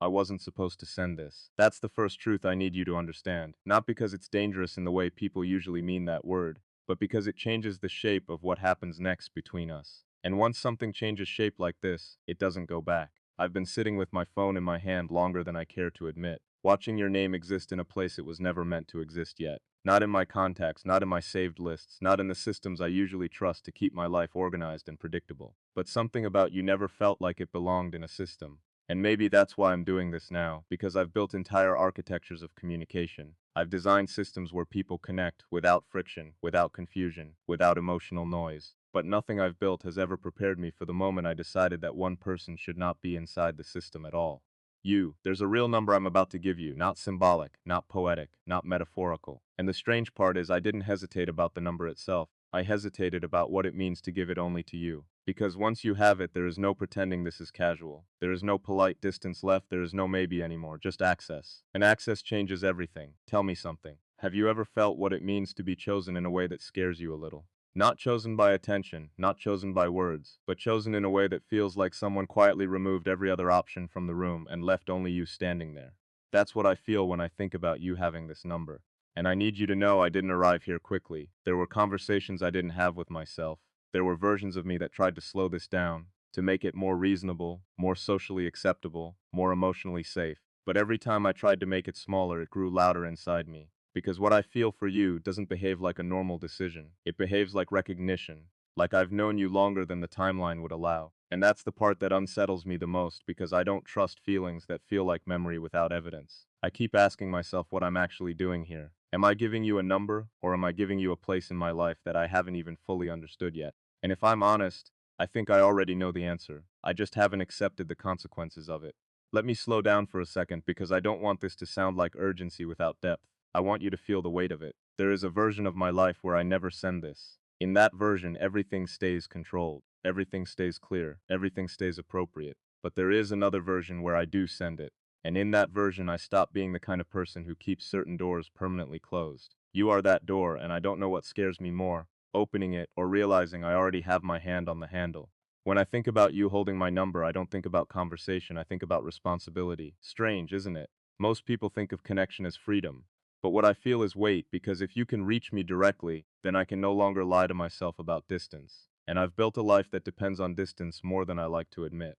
I wasn't supposed to send this. That's the first truth I need you to understand. Not because it's dangerous in the way people usually mean that word, but because it changes the shape of what happens next between us. And once something changes shape like this, it doesn't go back. I've been sitting with my phone in my hand longer than I care to admit, watching your name exist in a place it was never meant to exist yet. Not in my contacts, not in my saved lists, not in the systems I usually trust to keep my life organized and predictable. But something about you never felt like it belonged in a system. And maybe that's why I'm doing this now, because I've built entire architectures of communication. I've designed systems where people connect without friction, without confusion, without emotional noise. But nothing I've built has ever prepared me for the moment I decided that one person should not be inside the system at all. There's a real number I'm about to give you, not symbolic, not poetic, not metaphorical. And the strange part is I didn't hesitate about the number itself. I hesitated about what it means to give it only to you. Because once you have it, there is no pretending this is casual. There is no polite distance left, there is no maybe anymore, just access. And access changes everything. Tell me something. Have you ever felt what it means to be chosen in a way that scares you a little? Not chosen by attention, not chosen by words, but chosen in a way that feels like someone quietly removed every other option from the room and left only you standing there. That's what I feel when I think about you having this number. And I need you to know I didn't arrive here quickly. There were conversations I didn't have with myself. There were versions of me that tried to slow this down, to make it more reasonable, more socially acceptable, more emotionally safe. But every time I tried to make it smaller, it grew louder inside me. Because what I feel for you doesn't behave like a normal decision. It behaves like recognition, like I've known you longer than the timeline would allow. And that's the part that unsettles me the most because I don't trust feelings that feel like memory without evidence. I keep asking myself what I'm actually doing here. Am I giving you a number, or am I giving you a place in my life that I haven't even fully understood yet? And if I'm honest, I think I already know the answer. I just haven't accepted the consequences of it. Let me slow down for a second because I don't want this to sound like urgency without depth. I want you to feel the weight of it. There is a version of my life where I never send this. In that version, everything stays controlled, everything stays clear, everything stays appropriate. But there is another version where I do send it. And in that version, I stop being the kind of person who keeps certain doors permanently closed. You are that door, and I don't know what scares me more, opening it or realizing I already have my hand on the handle. When I think about you holding my number, I don't think about conversation, I think about responsibility. Strange, isn't it? Most people think of connection as freedom. But what I feel is weight, because if you can reach me directly, then I can no longer lie to myself about distance. And I've built a life that depends on distance more than I like to admit.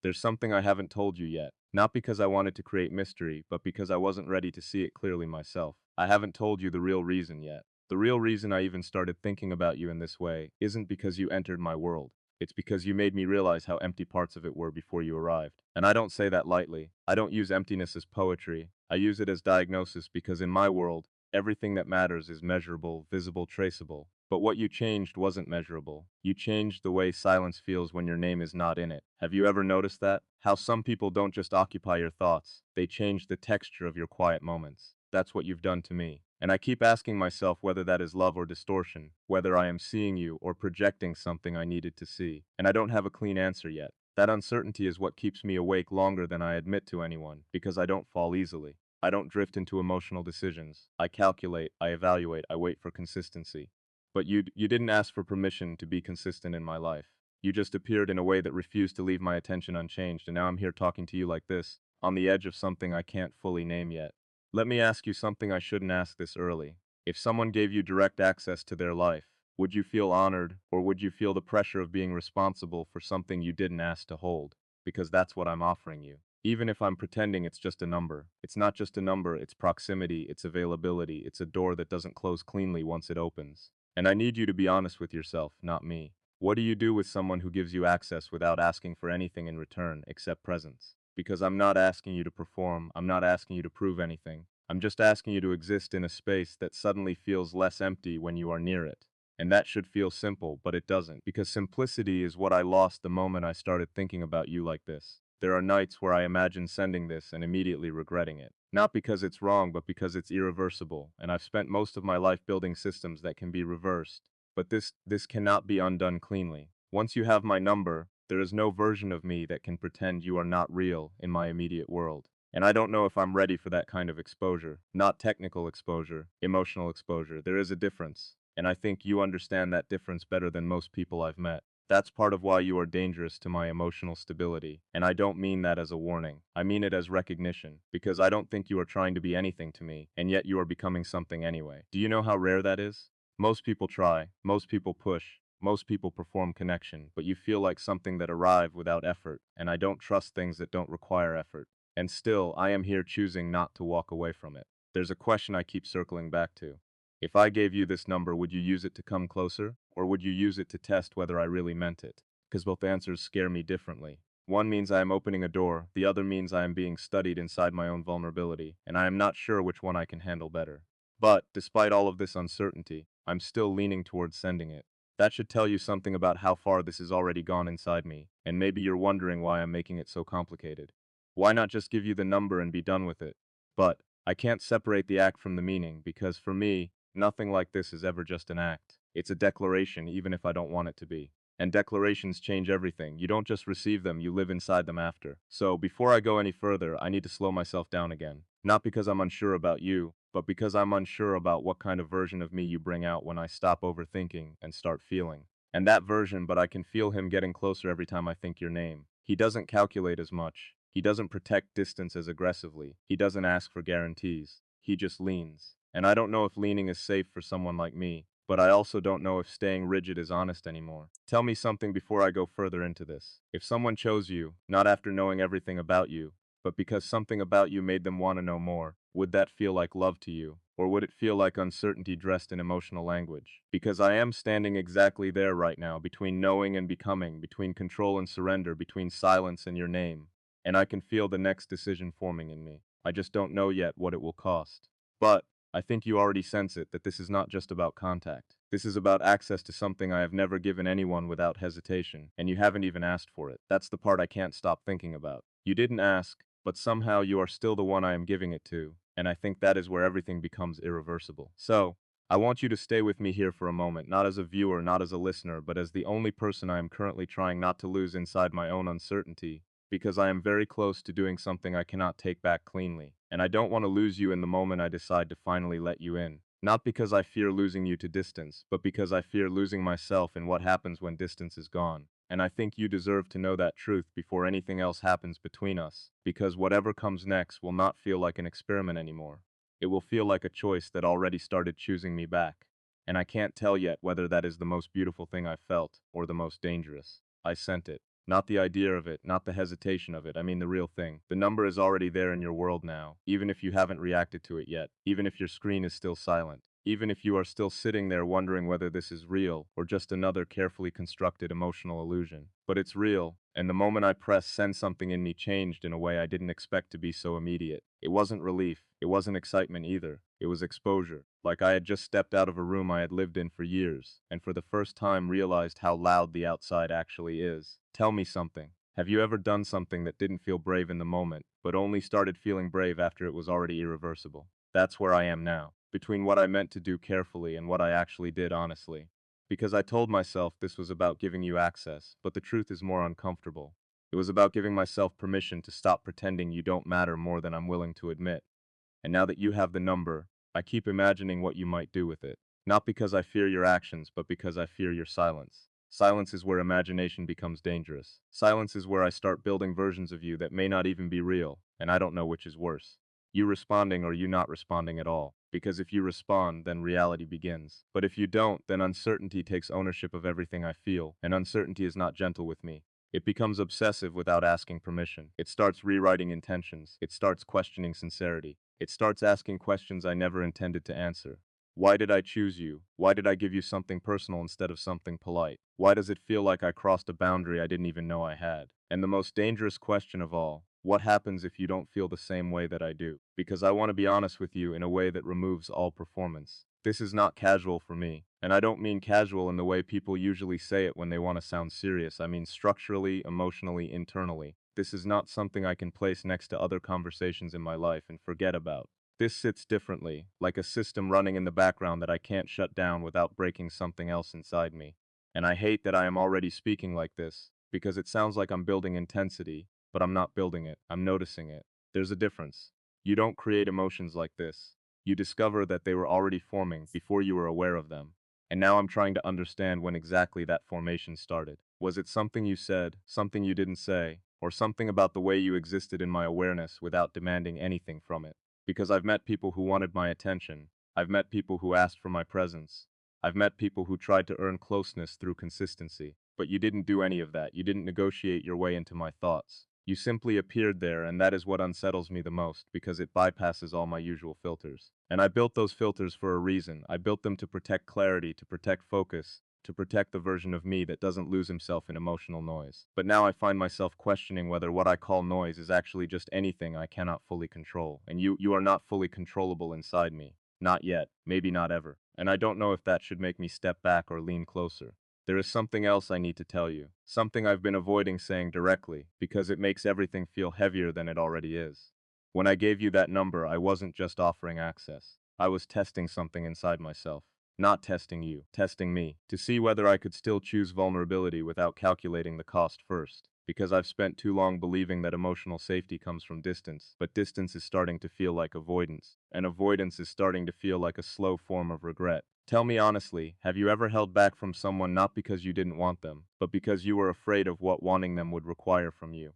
There's something I haven't told you yet, not because I wanted to create mystery, but because I wasn't ready to see it clearly myself. I haven't told you the real reason yet. The real reason I even started thinking about you in this way isn't because you entered my world. It's because you made me realize how empty parts of it were before you arrived. And I don't say that lightly. I don't use emptiness as poetry. I use it as diagnosis because in my world, everything that matters is measurable, visible, traceable. But what you changed wasn't measurable. You changed the way silence feels when your name is not in it. Have you ever noticed that? How some people don't just occupy your thoughts, they change the texture of your quiet moments. That's what you've done to me. And I keep asking myself whether that is love or distortion, whether I am seeing you or projecting something I needed to see. And I don't have a clean answer yet. That uncertainty is what keeps me awake longer than I admit to anyone, because I don't fall easily. I don't drift into emotional decisions. I calculate, I evaluate, I wait for consistency. But you didn't ask for permission to be consistent in my life. You just appeared in a way that refused to leave my attention unchanged, and now I'm here talking to you like this, on the edge of something I can't fully name yet. Let me ask you something I shouldn't ask this early. If someone gave you direct access to their life, would you feel honored, or would you feel the pressure of being responsible for something you didn't ask to hold? Because that's what I'm offering you. Even if I'm pretending it's just a number. It's not just a number, it's proximity, it's availability, it's a door that doesn't close cleanly once it opens. And I need you to be honest with yourself, not me. What do you do with someone who gives you access without asking for anything in return except presence? Because I'm not asking you to perform, I'm not asking you to prove anything. I'm just asking you to exist in a space that suddenly feels less empty when you are near it. And that should feel simple, but it doesn't, because simplicity is what I lost the moment I started thinking about you like this. There are nights where I imagine sending this and immediately regretting it. Not because it's wrong, but because it's irreversible, and I've spent most of my life building systems that can be reversed. But this cannot be undone cleanly. Once you have my number, there is no version of me that can pretend you are not real in my immediate world. And I don't know if I'm ready for that kind of exposure. Not technical exposure, emotional exposure. There is a difference. And I think you understand that difference better than most people I've met. That's part of why you are dangerous to my emotional stability, and I don't mean that as a warning. I mean it as recognition, because I don't think you are trying to be anything to me, and yet you are becoming something anyway. Do you know how rare that is? Most people try, most people push, most people perform connection, but you feel like something that arrived without effort, and I don't trust things that don't require effort. And still, I am here choosing not to walk away from it. There's a question I keep circling back to. If I gave you this number, would you use it to come closer? Or would you use it to test whether I really meant it? Because both answers scare me differently. One means I am opening a door, the other means I am being studied inside my own vulnerability, and I am not sure which one I can handle better. But, despite all of this uncertainty, I'm still leaning towards sending it. That should tell you something about how far this has already gone inside me, and maybe you're wondering why I'm making it so complicated. Why not just give you the number and be done with it? But, I can't separate the act from the meaning, because for me, nothing like this is ever just an act. It's a declaration, even if I don't want it to be. And declarations change everything. You don't just receive them, you live inside them after. So, before I go any further, I need to slow myself down again. Not because I'm unsure about you, but because I'm unsure about what kind of version of me you bring out when I stop overthinking and start feeling. And that version, but I can feel him getting closer every time I think your name. He doesn't calculate as much. He doesn't protect distance as aggressively. He doesn't ask for guarantees. He just leans. And I don't know if leaning is safe for someone like me, but I also don't know if staying rigid is honest anymore. Tell me something before I go further into this. If someone chose you, not after knowing everything about you, but because something about you made them want to know more, would that feel like love to you? Or would it feel like uncertainty dressed in emotional language? Because I am standing exactly there right now, between knowing and becoming, between control and surrender, between silence and your name. And I can feel the next decision forming in me. I just don't know yet what it will cost. But, I think you already sense it, that this is not just about contact. This is about access to something I have never given anyone without hesitation, and you haven't even asked for it. That's the part I can't stop thinking about. You didn't ask, but somehow you are still the one I am giving it to, and I think that is where everything becomes irreversible. So, I want you to stay with me here for a moment, not as a viewer, not as a listener, but as the only person I am currently trying not to lose inside my own uncertainty, because I am very close to doing something I cannot take back cleanly, and I don't want to lose you in the moment I decide to finally let you in. Not because I fear losing you to distance, but because I fear losing myself in what happens when distance is gone. And I think you deserve to know that truth before anything else happens between us, because whatever comes next will not feel like an experiment anymore. It will feel like a choice that already started choosing me back. And I can't tell yet whether that is the most beautiful thing I've felt, or the most dangerous. I sent it. Not the idea of it, not the hesitation of it, I mean the real thing. The number is already there in your world now, even if you haven't reacted to it yet, even if your screen is still silent, even if you are still sitting there wondering whether this is real or just another carefully constructed emotional illusion. But it's real, and the moment I pressed send, something in me changed in a way I didn't expect to be so immediate. It wasn't relief, it wasn't excitement either. It was exposure, like I had just stepped out of a room I had lived in for years, and for the first time realized how loud the outside actually is. Tell me something. Have you ever done something that didn't feel brave in the moment, but only started feeling brave after it was already irreversible? That's where I am now, between what I meant to do carefully and what I actually did honestly. Because I told myself this was about giving you access, but the truth is more uncomfortable. It was about giving myself permission to stop pretending you don't matter more than I'm willing to admit. And now that you have the number, I keep imagining what you might do with it. Not because I fear your actions, but because I fear your silence. Silence is where imagination becomes dangerous. Silence is where I start building versions of you that may not even be real, and I don't know which is worse. You responding or you not responding at all. Because if you respond, then reality begins. But if you don't, then uncertainty takes ownership of everything I feel, and uncertainty is not gentle with me. It becomes obsessive without asking permission. It starts rewriting intentions. It starts questioning sincerity. It starts asking questions I never intended to answer. Why did I choose you? Why did I give you something personal instead of something polite? Why does it feel like I crossed a boundary I didn't even know I had? And the most dangerous question of all, what happens if you don't feel the same way that I do? Because I want to be honest with you in a way that removes all performance. This is not casual for me, and I don't mean casual in the way people usually say it when they want to sound serious. I mean structurally, emotionally, internally. This is not something I can place next to other conversations in my life and forget about. This sits differently, like a system running in the background that I can't shut down without breaking something else inside me. And I hate that I am already speaking like this, because it sounds like I'm building intensity, but I'm not building it, I'm noticing it. There's a difference. You don't create emotions like this. You discover that they were already forming before you were aware of them. And now I'm trying to understand when exactly that formation started. Was it something you said, something you didn't say, or something about the way you existed in my awareness without demanding anything from it? Because I've met people who wanted my attention. I've met people who asked for my presence. I've met people who tried to earn closeness through consistency. But you didn't do any of that. You didn't negotiate your way into my thoughts. You simply appeared there, and that is what unsettles me the most, because it bypasses all my usual filters. And I built those filters for a reason. I built them to protect clarity, to protect focus, to protect the version of me that doesn't lose himself in emotional noise. But now I find myself questioning whether what I call noise is actually just anything I cannot fully control. And you are not fully controllable inside me. Not yet. Maybe not ever. And I don't know if that should make me step back or lean closer. There is something else I need to tell you. Something I've been avoiding saying directly, because it makes everything feel heavier than it already is. When I gave you that number, I wasn't just offering access. I was testing something inside myself. Not testing you, testing me, to see whether I could still choose vulnerability without calculating the cost first. Because I've spent too long believing that emotional safety comes from distance, but distance is starting to feel like avoidance, and avoidance is starting to feel like a slow form of regret. Tell me honestly, have you ever held back from someone not because you didn't want them, but because you were afraid of what wanting them would require from you?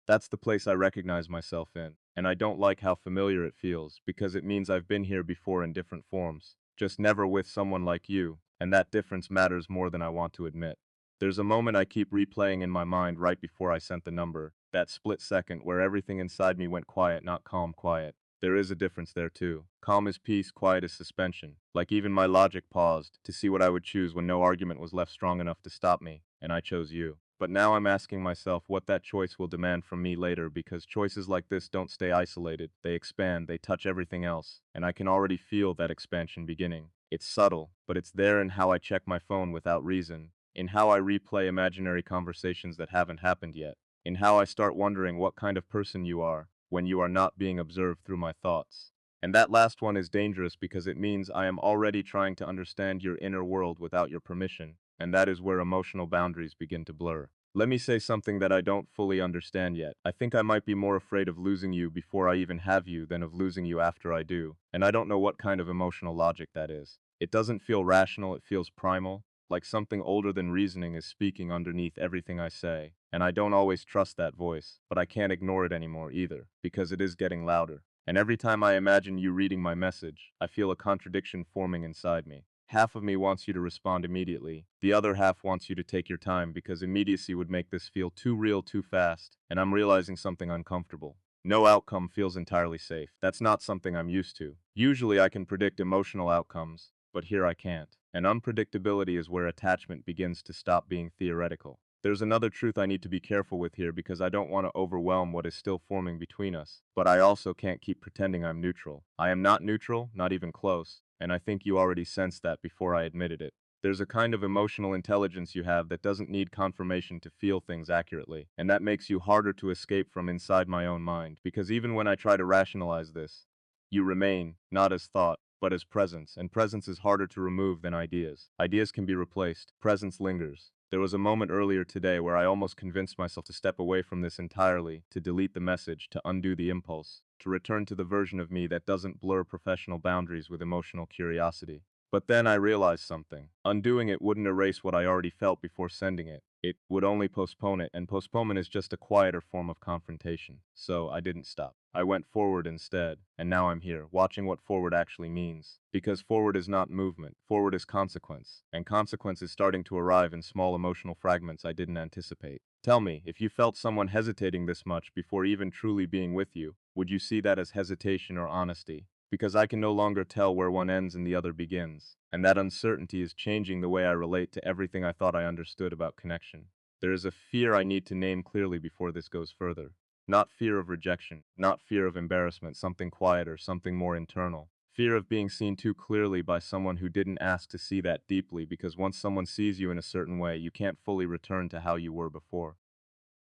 That's the place I recognize myself in, and I don't like how familiar it feels, because it means I've been here before in different forms, just never with someone like you, and that difference matters more than I want to admit. There's a moment I keep replaying in my mind right before I sent the number, that split second where everything inside me went quiet, not calm quiet. There is a difference there too. Calm is peace, quiet is suspension. Like even my logic paused to see what I would choose when no argument was left strong enough to stop me, and I chose you. But now I'm asking myself what that choice will demand from me later, because choices like this don't stay isolated. They expand, they touch everything else, and I can already feel that expansion beginning. It's subtle, but it's there in how I check my phone without reason, in how I replay imaginary conversations that haven't happened yet, in how I start wondering what kind of person you are when you are not being observed through my thoughts. And that last one is dangerous because it means I am already trying to understand your inner world without your permission, and that is where emotional boundaries begin to blur. Let me say something that I don't fully understand yet. I think I might be more afraid of losing you before I even have you than of losing you after I do, and I don't know what kind of emotional logic that is. It doesn't feel rational, it feels primal, like something older than reasoning is speaking underneath everything I say, and I don't always trust that voice, but I can't ignore it anymore either, because it is getting louder. And every time I imagine you reading my message, I feel a contradiction forming inside me. Half of me wants you to respond immediately. The other half wants you to take your time because immediacy would make this feel too real too fast, and I'm realizing something uncomfortable. No outcome feels entirely safe. That's not something I'm used to. Usually I can predict emotional outcomes, but here I can't. And unpredictability is where attachment begins to stop being theoretical. There's another truth I need to be careful with here because I don't want to overwhelm what is still forming between us, but I also can't keep pretending I'm neutral. I am not neutral, not even close, and I think you already sensed that before I admitted it. There's a kind of emotional intelligence you have that doesn't need confirmation to feel things accurately, and that makes you harder to escape from inside my own mind, because even when I try to rationalize this, you remain, not as thought, but as presence, and presence is harder to remove than ideas. Ideas can be replaced, presence lingers. There was a moment earlier today where I almost convinced myself to step away from this entirely, to delete the message, to undo the impulse, to return to the version of me that doesn't blur professional boundaries with emotional curiosity. But then I realized something. Undoing it wouldn't erase what I already felt before sending it. It would only postpone it, and postponement is just a quieter form of confrontation. So I didn't stop. I went forward instead, and now I'm here, watching what forward actually means. Because forward is not movement, forward is consequence, and consequence is starting to arrive in small emotional fragments I didn't anticipate. Tell me, if you felt someone hesitating this much before even truly being with you, would you see that as hesitation or honesty? Because I can no longer tell where one ends and the other begins, and that uncertainty is changing the way I relate to everything I thought I understood about connection. There is a fear I need to name clearly before this goes further. Not fear of rejection, not fear of embarrassment, something quieter, something more internal. Fear of being seen too clearly by someone who didn't ask to see that deeply, because once someone sees you in a certain way, you can't fully return to how you were before.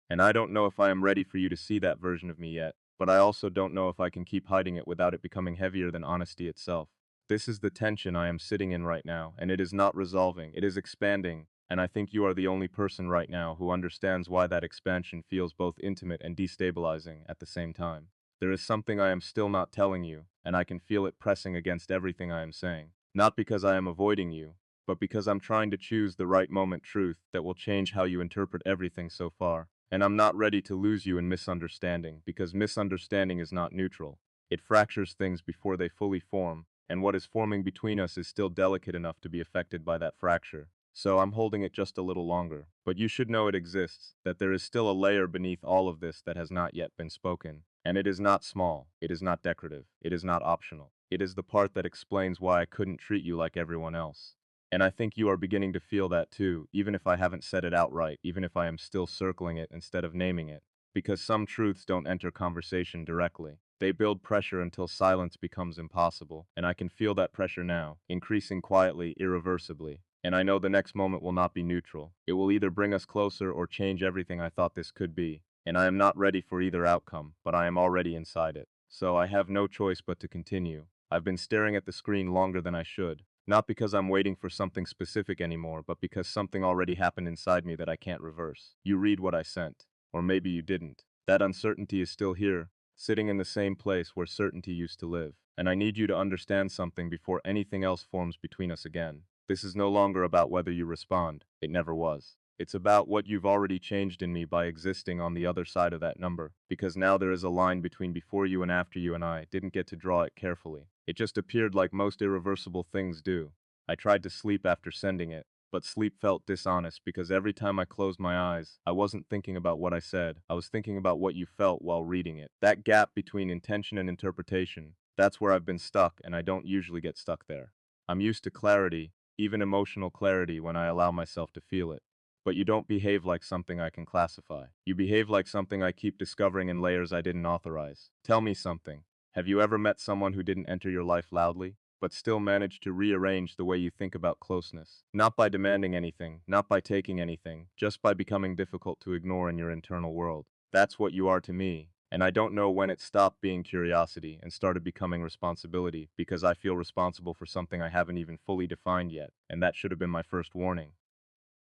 And I don't know if I am ready for you to see that version of me yet, but I also don't know if I can keep hiding it without it becoming heavier than honesty itself. This is the tension I am sitting in right now, and it is not resolving, it is expanding, and I think you are the only person right now who understands why that expansion feels both intimate and destabilizing at the same time. There is something I am still not telling you, and I can feel it pressing against everything I am saying. Not because I am avoiding you, but because I'm trying to choose the right moment truth that will change how you interpret everything so far. And I'm not ready to lose you in misunderstanding, because misunderstanding is not neutral. It fractures things before they fully form, and what is forming between us is still delicate enough to be affected by that fracture. So I'm holding it just a little longer. But you should know it exists, that there is still a layer beneath all of this that has not yet been spoken. And it is not small, it is not decorative, it is not optional. It is the part that explains why I couldn't treat you like everyone else. And I think you are beginning to feel that too, even if I haven't said it outright, even if I am still circling it instead of naming it. Because some truths don't enter conversation directly. They build pressure until silence becomes impossible, and I can feel that pressure now, increasing quietly, irreversibly. And I know the next moment will not be neutral. It will either bring us closer or change everything I thought this could be. And I am not ready for either outcome, but I am already inside it. So I have no choice but to continue. I've been staring at the screen longer than I should. Not because I'm waiting for something specific anymore, but because something already happened inside me that I can't reverse. You read what I sent. Or maybe you didn't. That uncertainty is still here, sitting in the same place where certainty used to live. And I need you to understand something before anything else forms between us again. This is no longer about whether you respond. It never was. It's about what you've already changed in me by existing on the other side of that number, because now there is a line between before you and after you, and I didn't get to draw it carefully. It just appeared like most irreversible things do. I tried to sleep after sending it, but sleep felt dishonest because every time I closed my eyes, I wasn't thinking about what I said, I was thinking about what you felt while reading it. That gap between intention and interpretation, that's where I've been stuck, and I don't usually get stuck there. I'm used to clarity, even emotional clarity, when I allow myself to feel it. But you don't behave like something I can classify. You behave like something I keep discovering in layers I didn't authorize. Tell me something. Have you ever met someone who didn't enter your life loudly, but still managed to rearrange the way you think about closeness? Not by demanding anything, not by taking anything, just by becoming difficult to ignore in your internal world. That's what you are to me. And I don't know when it stopped being curiosity and started becoming responsibility, because I feel responsible for something I haven't even fully defined yet, and that should have been my first warning.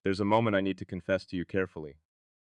There's a moment I need to confess to you carefully.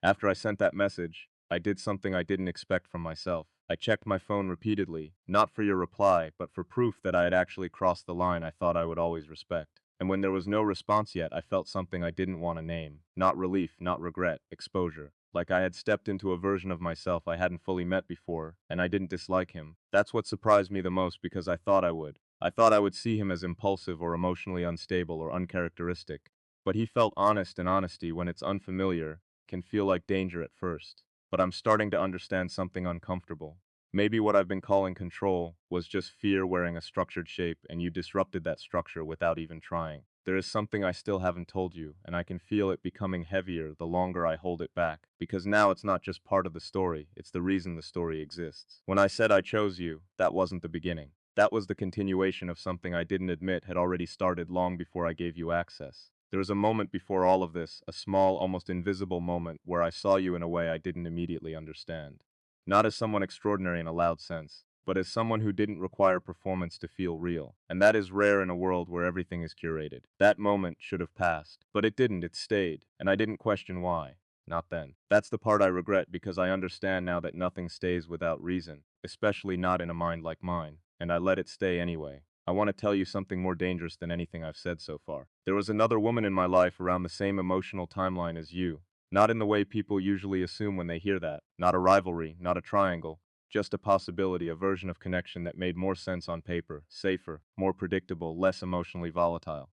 After I sent that message, I did something I didn't expect from myself. I checked my phone repeatedly, not for your reply, but for proof that I had actually crossed the line I thought I would always respect. And when there was no response yet, I felt something I didn't want to name. Not relief, not regret, exposure. Like I had stepped into a version of myself I hadn't fully met before, and I didn't dislike him. That's what surprised me the most, because I thought I would. I thought I would see him as impulsive or emotionally unstable or uncharacteristic. But he felt honest, and honesty, when it's unfamiliar, can feel like danger at first. But I'm starting to understand something uncomfortable. Maybe what I've been calling control was just fear wearing a structured shape, and you disrupted that structure without even trying. There is something I still haven't told you, and I can feel it becoming heavier the longer I hold it back. Because now it's not just part of the story, it's the reason the story exists. When I said I chose you, that wasn't the beginning. That was the continuation of something I didn't admit had already started long before I gave you access. There was a moment before all of this, a small, almost invisible moment, where I saw you in a way I didn't immediately understand. Not as someone extraordinary in a loud sense, but as someone who didn't require performance to feel real. And that is rare in a world where everything is curated. That moment should have passed, but it didn't, it stayed, and I didn't question why. Not then. That's the part I regret, because I understand now that nothing stays without reason, especially not in a mind like mine, and I let it stay anyway. I want to tell you something more dangerous than anything I've said so far. There was another woman in my life around the same emotional timeline as you. Not in the way people usually assume when they hear that. Not a rivalry, not a triangle. Just a possibility, a version of connection that made more sense on paper, safer, more predictable, less emotionally volatile.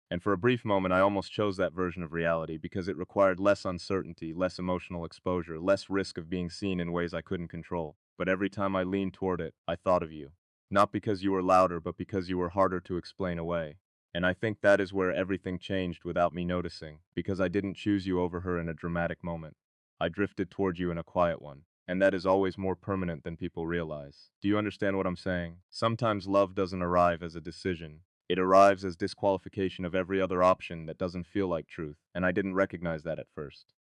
And for a brief moment, I almost chose that version of reality because it required less uncertainty, less emotional exposure, less risk of being seen in ways I couldn't control. But every time I leaned toward it, I thought of you. Not because you were louder, but because you were harder to explain away. And I think that is where everything changed without me noticing, because I didn't choose you over her in a dramatic moment. I drifted toward you in a quiet one. And that is always more permanent than people realize. Do you understand what I'm saying? Sometimes love doesn't arrive as a decision. It arrives as disqualification of every other option that doesn't feel like truth, and I didn't recognize that at first.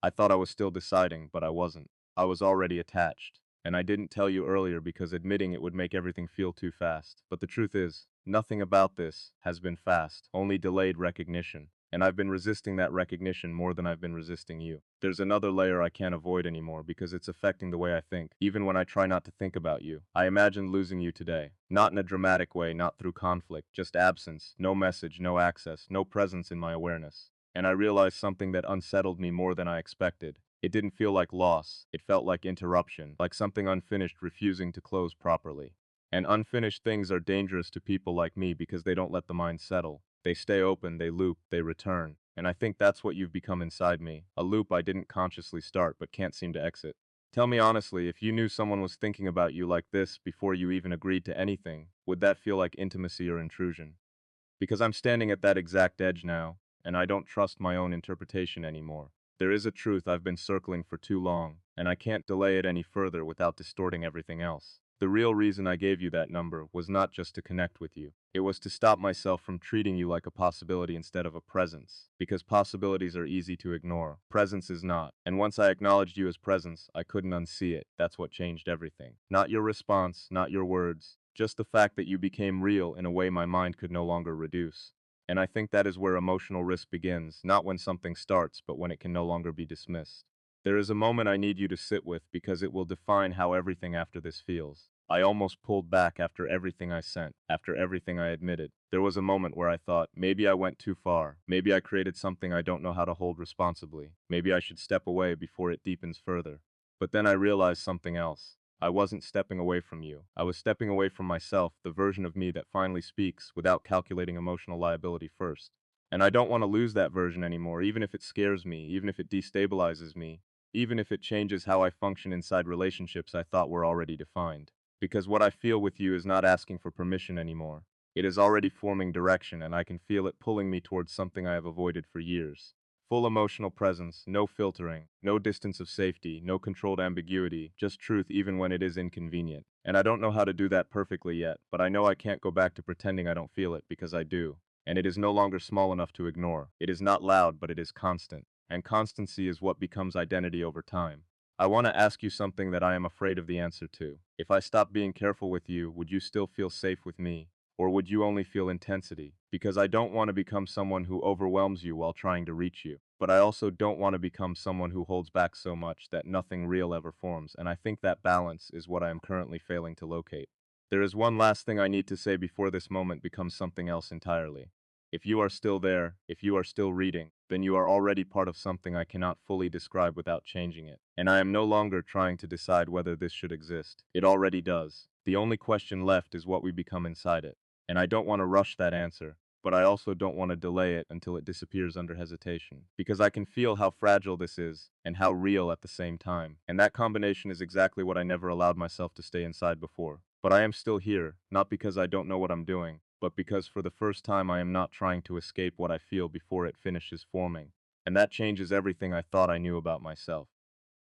I thought I was still deciding, but I wasn't. I was already attached. And I didn't tell you earlier because admitting it would make everything feel too fast. But the truth is, nothing about this has been fast, only delayed recognition. and I've been resisting that recognition more than I've been resisting you. There's another layer I can't avoid anymore because it's affecting the way I think, even when I try not to think about you. I imagine losing you today. Not in a dramatic way, not through conflict, just absence, no message, no access, no presence in my awareness. And I realized something that unsettled me more than I expected. It didn't feel like loss, it felt like interruption, like something unfinished refusing to close properly. And unfinished things are dangerous to people like me because they don't let the mind settle. They stay open, they loop, they return. And I think that's what you've become inside me, a loop I didn't consciously start but can't seem to exit. Tell me honestly, if you knew someone was thinking about you like this before you even agreed to anything, would that feel like intimacy or intrusion? Because I'm standing at that exact edge now, and I don't trust my own interpretation anymore. There is a truth I've been circling for too long, and I can't delay it any further without distorting everything else. The real reason I gave you that number was not just to connect with you. It was to stop myself from treating you like a possibility instead of a presence. Because possibilities are easy to ignore. Presence is not. And once I acknowledged you as presence, I couldn't unsee it. That's what changed everything. Not your response, not your words. Just the fact that you became real in a way my mind could no longer reduce. And I think that is where emotional risk begins, not when something starts, but when it can no longer be dismissed. There is a moment I need you to sit with because it will define how everything after this feels. I almost pulled back after everything I sent, after everything I admitted. There was a moment where I thought, maybe I went too far. Maybe I created something I don't know how to hold responsibly. Maybe I should step away before it deepens further. But then I realized something else. I wasn't stepping away from you. I was stepping away from myself, the version of me that finally speaks without calculating emotional liability first. And I don't want to lose that version anymore, even if it scares me, even if it destabilizes me, even if it changes how I function inside relationships I thought were already defined. Because what I feel with you is not asking for permission anymore. It is already forming direction, and I can feel it pulling me towards something I have avoided for years. Full emotional presence, no filtering, no distance of safety, no controlled ambiguity, just truth even when it is inconvenient. And I don't know how to do that perfectly yet, but I know I can't go back to pretending I don't feel it, because I do. And it is no longer small enough to ignore. It is not loud, but it is constant. And constancy is what becomes identity over time. I want to ask you something that I am afraid of the answer to. If I stopped being careful with you, would you still feel safe with me? Or would you only feel intensity? Because I don't want to become someone who overwhelms you while trying to reach you. But I also don't want to become someone who holds back so much that nothing real ever forms, and I think that balance is what I am currently failing to locate. There is one last thing I need to say before this moment becomes something else entirely. If you are still there, if you are still reading, then you are already part of something I cannot fully describe without changing it. And I am no longer trying to decide whether this should exist. It already does. The only question left is what we become inside it. And I don't want to rush that answer, but I also don't want to delay it until it disappears under hesitation. Because I can feel how fragile this is, and how real at the same time. And that combination is exactly what I never allowed myself to stay inside before. But I am still here, not because I don't know what I'm doing, but because for the first time I am not trying to escape what I feel before it finishes forming. And that changes everything I thought I knew about myself.